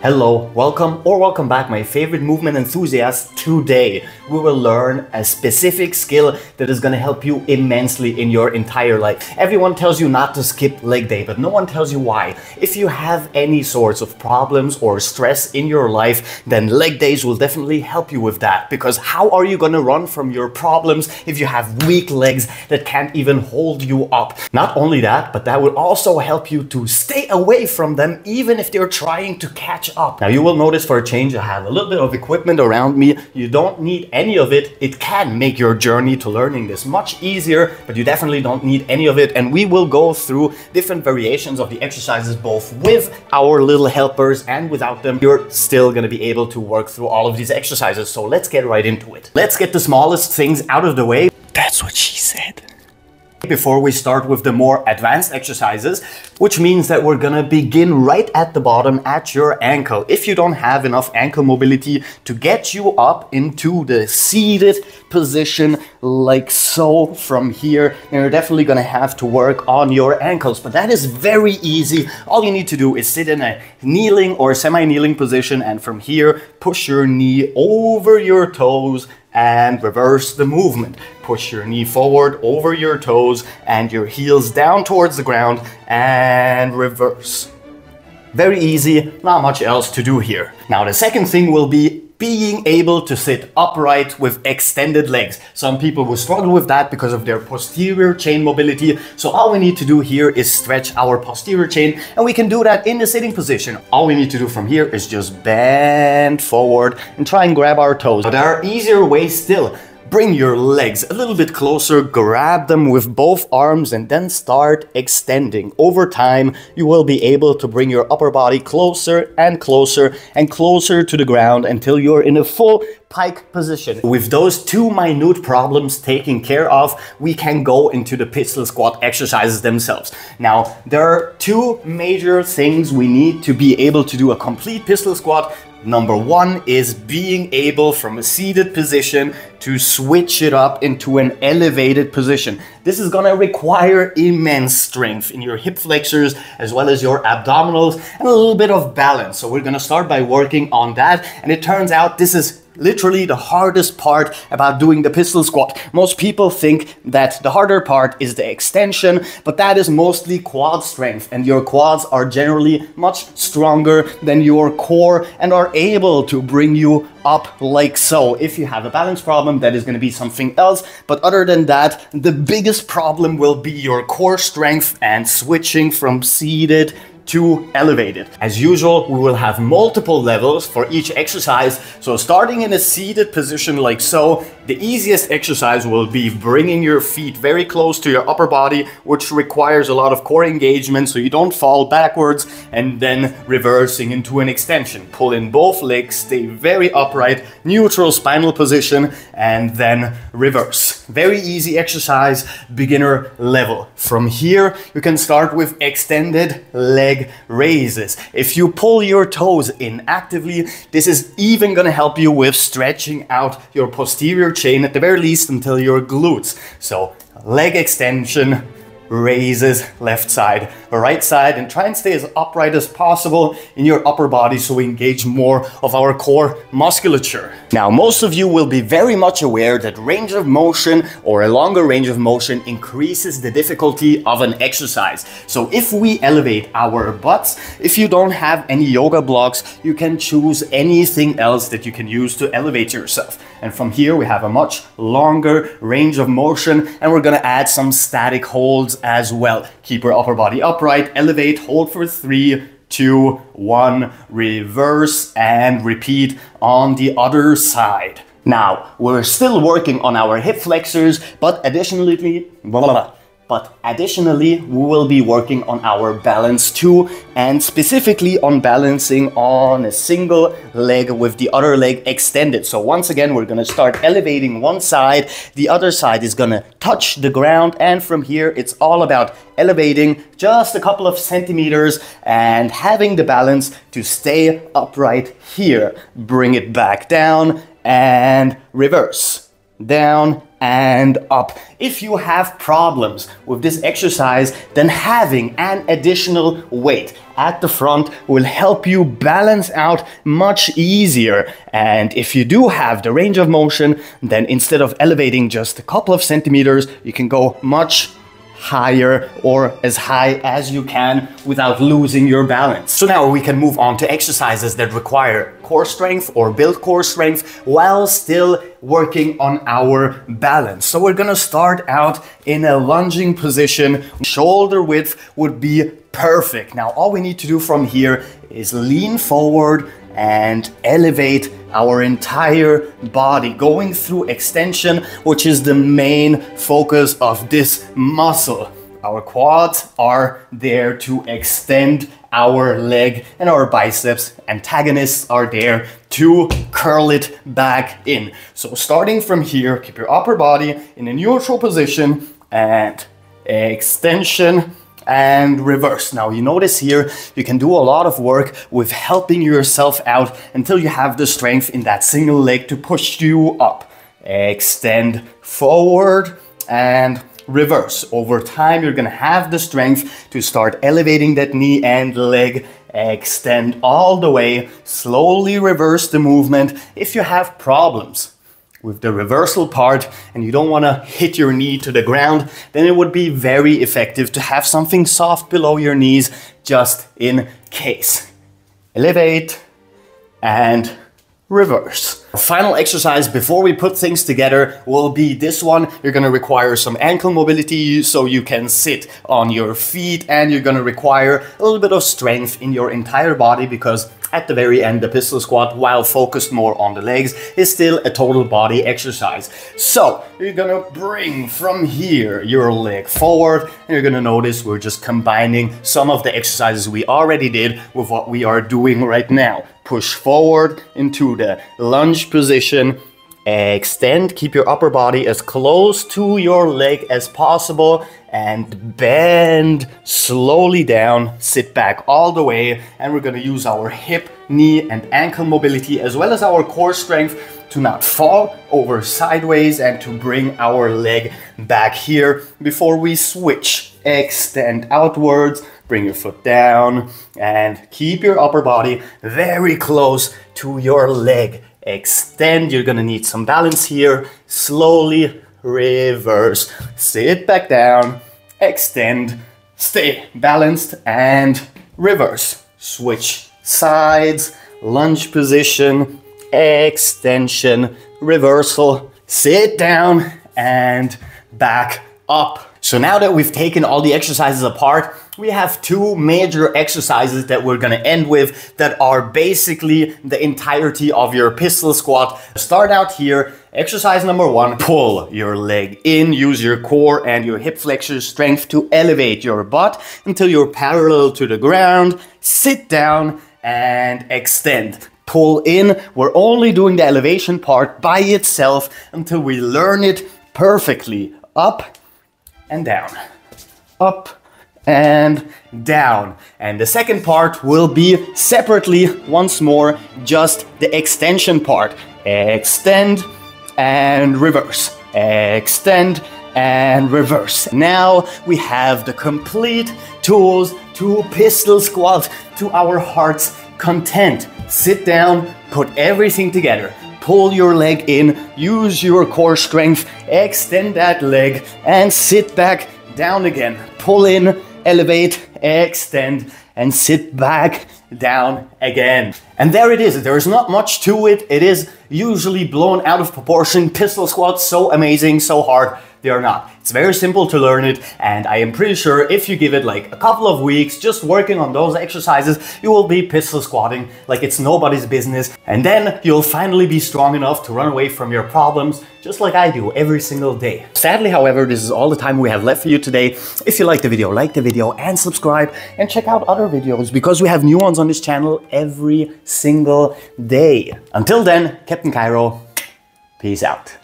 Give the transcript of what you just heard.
Hello, welcome back, my favorite movement enthusiasts. Today we will learn a specific skill that is going to help you immensely in your entire life. Everyone tells you not to skip leg day, but no one tells you why. If you have any sorts of problems or stress in your life, then leg days will definitely help you with that. Because how are you going to run from your problems if you have weak legs that can't even hold you up? Not only that, but that will also help you to stay away from them even if they're trying to catch up. Now you will notice for a change I have a little bit of equipment around me. You don't need any of it. It can make your journey to learning this much easier, but you definitely don't need any of it. And we will go through different variations of the exercises, both with our little helpers and without them. You're still going to be able to work through all of these exercises. So let's get right into it. Let's get the smallest things out of the way. That's what she said. Before we start with the more advanced exercises, which means that we're gonna begin right at the bottom at your ankle. If you don't have enough ankle mobility to get you up into the seated position like so from here, then you're definitely gonna have to work on your ankles. But that is very easy. All you need to do is sit in a kneeling or semi-kneeling position, and from here push your knee over your toes and reverse the movement. Push your knee forward over your toes and your heels down towards the ground and reverse. Very easy, not much else to do here. Now the second thing will be being able to sit upright with extended legs. Some people will struggle with that because of their posterior chain mobility. So all we need to do here is stretch our posterior chain, and we can do that in the sitting position. All we need to do from here is just bend forward and try and grab our toes. But there are easier ways still. Bring your legs a little bit closer, grab them with both arms, and then start extending. Over time, you will be able to bring your upper body closer and closer and closer to the ground until you're in a full pike position. With those two minute problems taken care of, we can go into the pistol squat exercises themselves. Now, there are two major things we need to be able to do a complete pistol squat. Number one is being able from a seated position to switch it up into an elevated position. This is gonna require immense strength in your hip flexors as well as your abdominals and a little bit of balance. So we're gonna start by working on that. And it turns out this is literally the hardest part about doing the pistol squat. Most people think that the harder part is the extension, but that is mostly quad strength, and your quads are generally much stronger than your core and are able to bring you up like so. If you have a balance problem, that is going to be something else, but other than that, the biggest problem will be your core strength and switching from seated to elevated. As usual, we will have multiple levels for each exercise. So starting in a seated position like so, the easiest exercise will be bringing your feet very close to your upper body, which requires a lot of core engagement so you don't fall backwards, and then reversing into an extension. Pull in both legs, stay very upright, neutral spinal position, and then reverse. Very easy exercise, beginner level. From here, you can start with extended leg raises. If you pull your toes in actively, this is even going to help you with stretching out your posterior chain at the very least until your glutes. So leg extension, raises, left side, right side, and try and stay as upright as possible in your upper body so we engage more of our core musculature. Now, most of you will be very much aware that range of motion or a longer range of motion increases the difficulty of an exercise. So if we elevate our butts, if you don't have any yoga blocks, you can choose anything else that you can use to elevate yourself. And from here, we have a much longer range of motion, and we're gonna add some static holds as well. Keep your upper body upright, elevate, hold for 3, 2, 1, reverse, and repeat on the other side. Now, we're still working on our hip flexors, but additionally, we will be working on our balance too, and specifically on balancing on a single leg with the other leg extended. So once again, we're gonna start elevating one side, the other side is gonna touch the ground, and from here, it's all about elevating just a couple of centimeters and having the balance to stay upright here. Bring it back down and reverse. down, and up. If you have problems with this exercise, then having an additional weight at the front will help you balance out much easier. And if you do have the range of motion, then instead of elevating just a couple of centimeters, you can go much higher or as high as you can without losing your balance. So now we can move on to exercises that require core strength or build core strength while still working on our balance. So we're gonna start out in a lunging position. Shoulder width would be perfect. Now all we need to do from here is lean forward and elevate our entire body, going through extension, which is the main focus of this muscle. Our quads are there to extend our leg, and our biceps antagonists are there to curl it back in. So starting from here, keep your upper body in a neutral position and extension and reverse. Now you notice here you can do a lot of work with helping yourself out until you have the strength in that single leg to push you up. Extend forward and reverse. Over time you're gonna have the strength to start elevating that knee and leg. Extend all the way, slowly reverse the movement. If you have problems with the reversal part and you don't want to hit your knee to the ground, then it would be very effective to have something soft below your knees just in case. Elevate and reverse. Our final exercise before we put things together will be this one. You're going to require some ankle mobility so you can sit on your feet, and you're going to require a little bit of strength in your entire body, because at the very end, the pistol squat, while focused more on the legs, is still a total body exercise. So you're gonna bring from here your leg forward, and you're gonna notice we're just combining some of the exercises we already did with what we are doing right now. Push forward into the lunge position, extend, keep your upper body as close to your leg as possible, and bend slowly down, sit back all the way, and we're gonna use our hip, knee, and ankle mobility as well as our core strength to not fall over sideways and to bring our leg back here before we switch. Extend outwards, bring your foot down, and keep your upper body very close to your leg. Extend, you're gonna need some balance here. Slowly reverse, sit back down, extend, stay balanced, and reverse. Switch sides, lunge position, extension, reversal, sit down, and back up. So now that we've taken all the exercises apart, we have two major exercises that we're gonna end with that are basically the entirety of your pistol squat. Start out here. Exercise number one, pull your leg in, use your core and your hip flexor strength to elevate your butt until you're parallel to the ground. Sit down and extend. Pull in. We're only doing the elevation part by itself until we learn it perfectly. Up and down, up and down. And the second part will be separately once more, just the extension part. Extend and reverse, extend and reverse. Now we have the complete tools to pistol squat to our heart's content. Sit down, put everything together. Pull your leg in, use your core strength, extend that leg, and sit back down again. Pull in, elevate, extend, and sit back down again. And there it is. There is not much to it. It is usually blown out of proportion. Pistol squats, so amazing, so hard. They are not. It's very simple to learn it, and I am pretty sure if you give it like a couple of weeks just working on those exercises, you will be pistol squatting like it's nobody's business, and then you'll finally be strong enough to run away from your problems just like I do every single day. Sadly, however, this is all the time we have left for you today. If you like the video and subscribe, and check out other videos because we have new ones on this channel every single day. Until then, Captain Cairo, peace out.